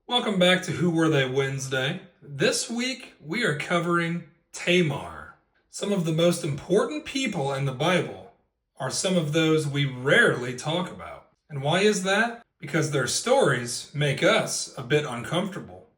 Welcome back to Who Were They Wednesday. This week we are covering Tamar. Some of the most important people in the Bible are some of those we rarely talk about. And why is that? Because their stories make us a bit uncomfortable.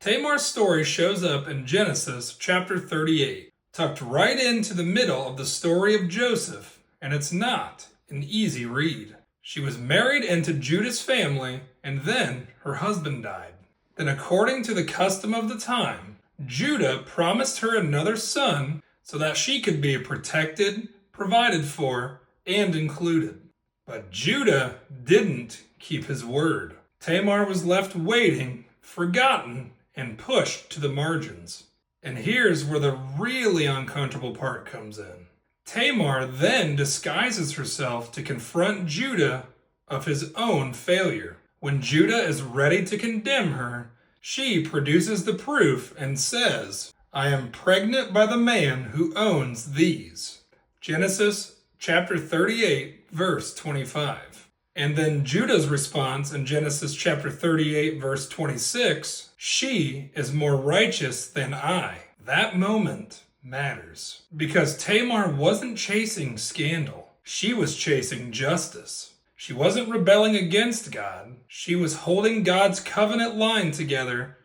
Tamar's story shows up in Genesis chapter 38, tucked right into the middle of the story of Joseph, and it's not an easy read. She was married into Judah's family, and then her husband died. Then, according to the custom of the time, Judah promised her another son so that she could be protected, provided for, and included. But Judah didn't keep his word. Tamar was left waiting, forgotten, and pushed to the margins. And here's where the really uncomfortable part comes in. Tamar then disguises herself to confront Judah of his own failure. When Judah is ready to condemn her, she produces the proof and says, "I am pregnant by the man who owns these." Genesis chapter 38, verse 25. And then Judah's response in Genesis chapter 38, verse 26, "She is more righteous than I." That moment matters because Tamar wasn't chasing scandal. She was chasing justice. She wasn't rebelling against God. She was holding God's covenant line together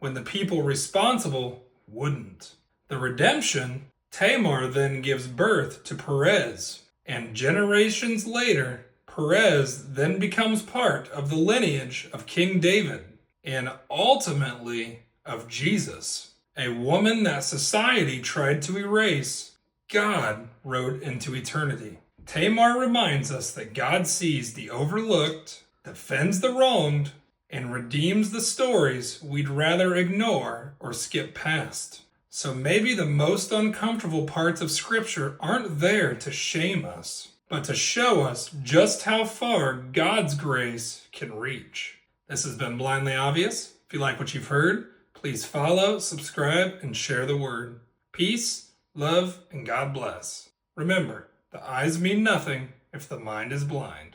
when the people responsible wouldn't. The redemption, Tamar then gives birth to Perez. And generations later, Perez then becomes part of the lineage of King David and ultimately of Jesus. A woman that society tried to erase, God wrote into eternity. Tamar reminds us that God sees the overlooked, defends the wronged, and redeems the stories we'd rather ignore or skip past. So maybe the most uncomfortable parts of Scripture aren't there to shame us, but to show us just how far God's grace can reach. This has been Blindly Obvious. If you like what you've heard, please follow, subscribe, and share the word. Peace, love, and God bless. Remember, the eyes mean nothing if the mind is blind.